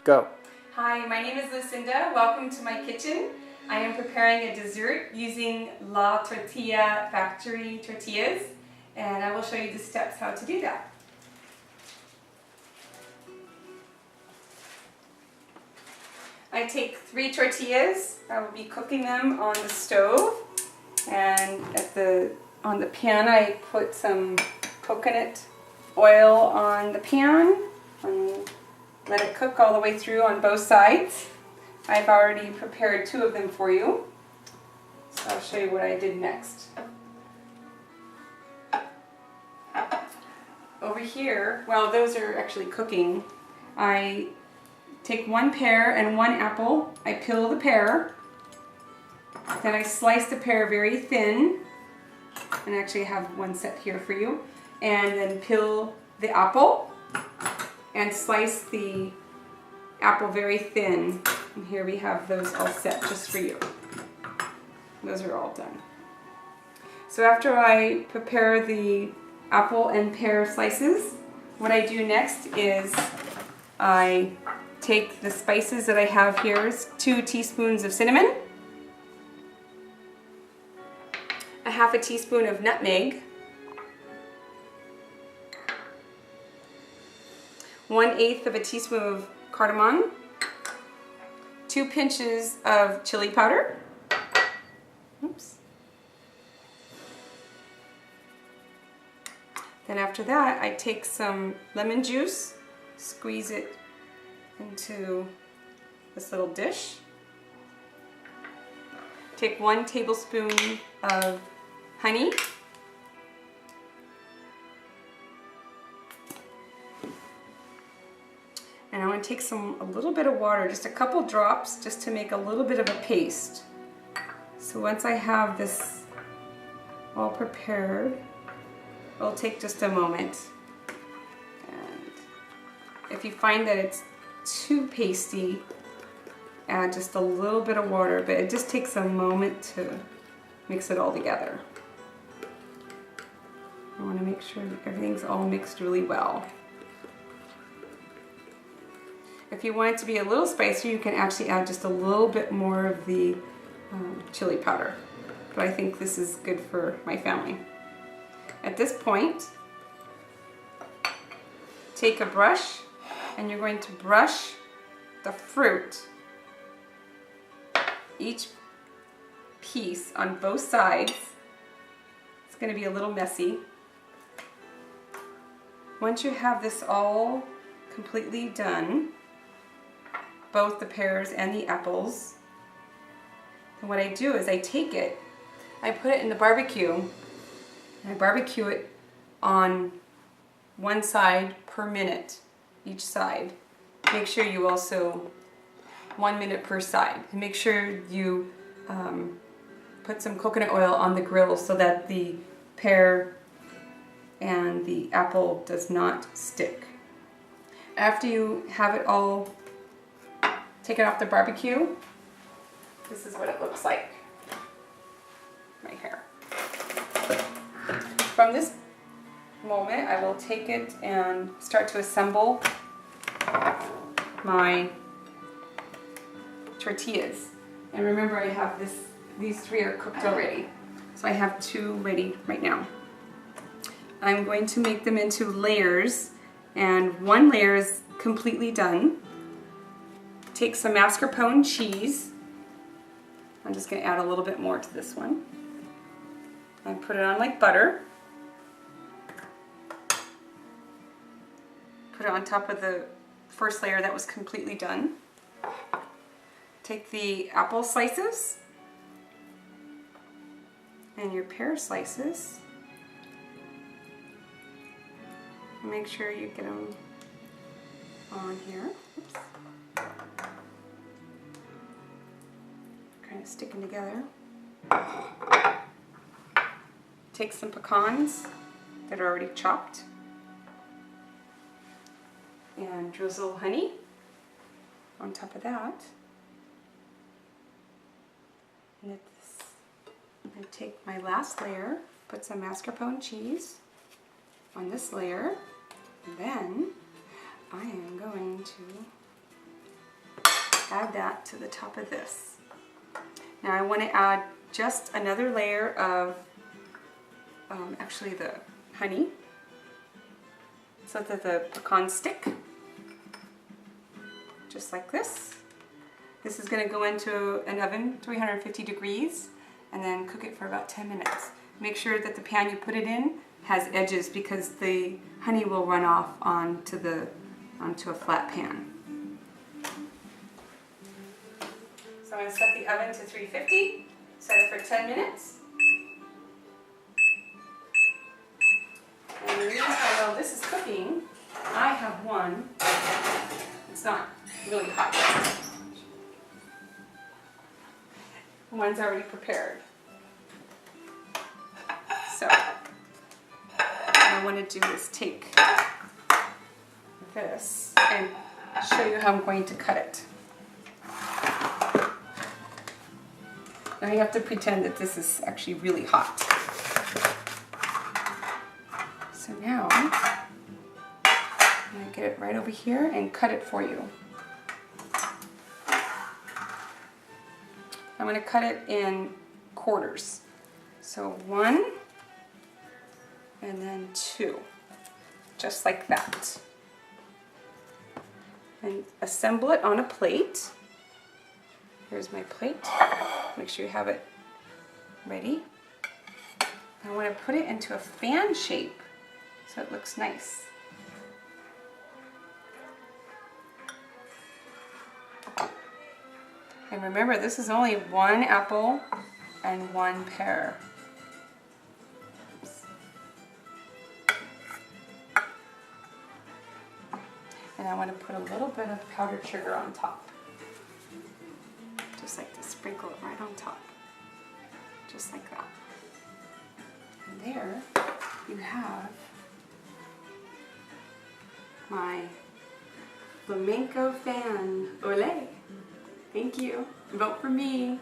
Go. Hi, my name is Lucinda. Welcome to my kitchen. I am preparing a dessert using La Tortilla factory tortillas, and I will show you the steps how to do that. I take 3 tortillas. I will be cooking them on the stove, and on the pan I put some coconut oil on the pan and let it cook all the way through on both sides. I've already prepared 2 of them for you, so I'll show you what I did next. Over here, while those are actually cooking, I take 1 pear and 1 apple. I peel the pear, then I slice the pear very thin, and actually I have one set here for you, and then peel the apple and slice the apple very thin. And here we have those all set just for you. Those are all done. So after I prepare the apple and pear slices, what I do next is I take the spices that I have here, is 2 teaspoons of cinnamon, a half a teaspoon of nutmeg, 1/8 of a teaspoon of cardamom, 2 pinches of chili powder. Oops. Then after that, I take some lemon juice, squeeze it into this little dish. Take 1 tablespoon of honey. And I want to take a little bit of water, just a couple drops, just to make a little bit of a paste. So once I have this all prepared, it'll take just a moment. And if you find that it's too pasty, add just a little bit of water, but it just takes a moment to mix it all together. I want to make sure that everything's all mixed really well. If you want it to be a little spicier, you can actually add just a little bit more of the chili powder. But I think this is good for my family. At this point, take a brush and you're going to brush the fruit, each piece on both sides. It's going to be a little messy. Once you have this all completely done, both the pears and the apples, and what I do is I take it, I put it in the barbecue, and I barbecue it on one side per minute, each side. Make sure you also, 1 minute per side. And make sure you put some coconut oil on the grill so that the pear and the apple does not stick. After you have it all taken off the barbecue, this is what it looks like right here. From this moment, I will take it and start to assemble my tortillas. And remember, I have these 3 are cooked already. So I have 2 ready right now. I'm going to make them into layers, and 1 layer is completely done. Take some mascarpone cheese. I'm just going to add a little bit more to this one. And put it on like butter. Put it on top of the first layer that was completely done. Take the apple slices and your pear slices. Make sure you get them on here. Oops. Kind of sticking together. Take some pecans that are already chopped and drizzle honey on top of that. And I take my last layer, put some mascarpone cheese on this layer, and then I am going to add that to the top of this. Now I want to add just another layer of actually the honey, so that the pecans stick, just like this. This is going to go into an oven, 350 degrees, and then cook it for about 10 minutes. Make sure that the pan you put it in has edges because the honey will run off onto a flat pan. So I'm going to set the oven to 350, set it for 10 minutes. And the reason while this is cooking, I have one. It's not really hot yet. One's already prepared. So what I want to do is take this and show you how I'm going to cut it. Now you have to pretend that this is actually really hot. So now I'm going to get it right over here and cut it for you. I'm going to cut it in quarters. So 1 and then 2, just like that. And assemble it on a plate. Here's my plate. Make sure you have it ready. I want to put it into a fan shape so it looks nice. And remember, this is only 1 apple and 1 pear. Oops. And I want to put a little bit of powdered sugar on top. Just like to sprinkle it right on top. Just like that. And there you have my flamenco fan. Olé! Thank you. Vote for me.